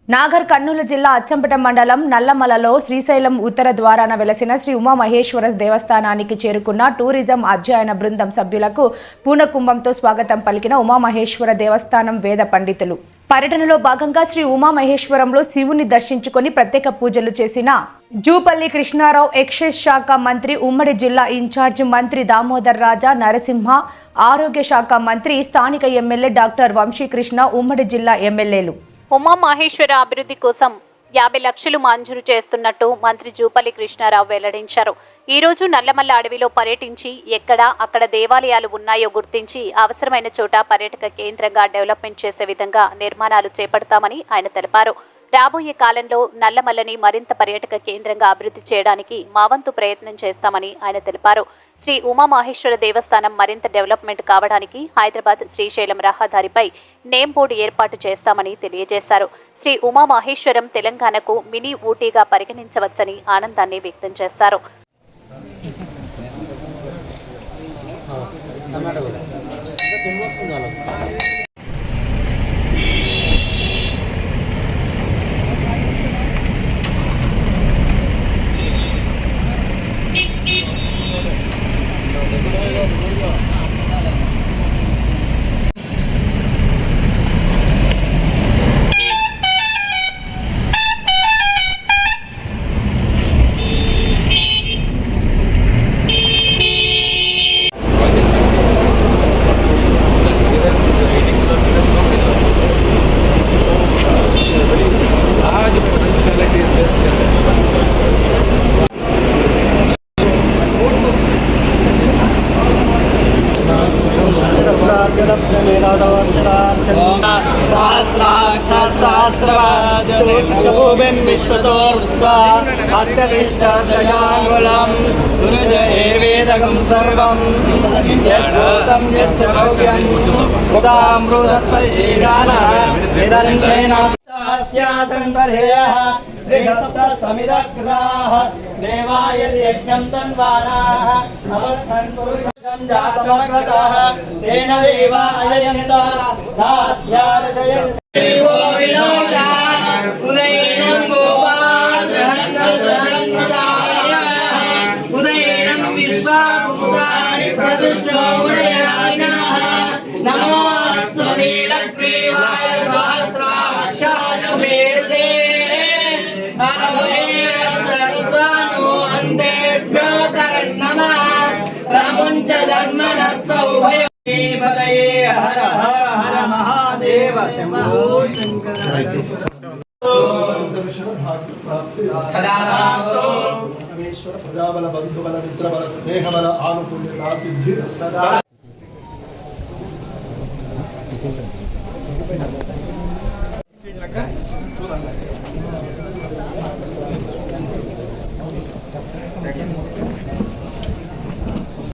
నాగర్ కర్నూలు జిల్లా అచ్చంపేట మండలం నల్లమలలో శ్రీశైలం ఉత్తర ద్వారాన వెలసిన శ్రీ ఉమామహేశ్వర దేవస్థానానికి చేరుకున్న టూరిజం అధ్యయన బృందం సభ్యులకు పూర్ణకుంభంతో స్వాగతం పలికిన ఉమామహేశ్వర దేవస్థానం వేద పండితులు. పర్యటనలో భాగంగా శ్రీ ఉమామహేశ్వరంలో శివుని దర్శించుకొని ప్రత్యేక పూజలు చేసిన జూపల్లి కృష్ణారావు, ఎక్సైజ్ శాఖ మంత్రి, ఉమ్మడి జిల్లా ఇన్ఛార్జ్ మంత్రి దామోదర్ రాజా నరసింహ, ఆరోగ్య శాఖ మంత్రి, స్థానిక ఎమ్మెల్యే డాక్టర్ వంశీకృష్ణ, ఉమ్మడి జిల్లా ఎమ్మెల్యేలు. ఉమామహేశ్వర అభివృద్ధి కోసం 50 లక్షలు మంజూరు చేస్తున్నట్టు మంత్రి జూపల్లి కృష్ణారావు వెల్లడించారు. ఈ రోజు నల్లమల్ల అడవిలో పర్యటించి అక్కడ దేవాలయాలు ఉన్నాయో గుర్తించి అవసరమైన చోట పర్యాటక కేంద్రంగా డెవలప్మెంట్ చేసే విధంగా నిర్మాణాలు చేపడతామని ఆయన తెలిపారు. రాబోయే కాలంలో నల్లమల్లని మరింత పర్యాటక కేంద్రంగా అభివృద్ధి చేయడానికి మా వంతు ప్రయత్నం చేస్తామని ఆయన తెలిపారు. శ్రీ ఉమామహేశ్వర దేవస్థానం మరింత డెవలప్మెంట్ కావడానికి హైదరాబాద్ శ్రీశైలం రహదారిపై నేమ్ బోర్డు ఏర్పాటు చేస్తామని తెలియజేశారు. శ్రీ ఉమామహేశ్వరం తెలంగాణకు మినీ ఊటీగా పరిగణించవచ్చని ఆనందాన్ని వ్యక్తం చేశారు. ప్రజాబల బంధుబల మిత్రబల స్నేహబల ఆనుకూల్యత సిద్ధి సదా చూడండి.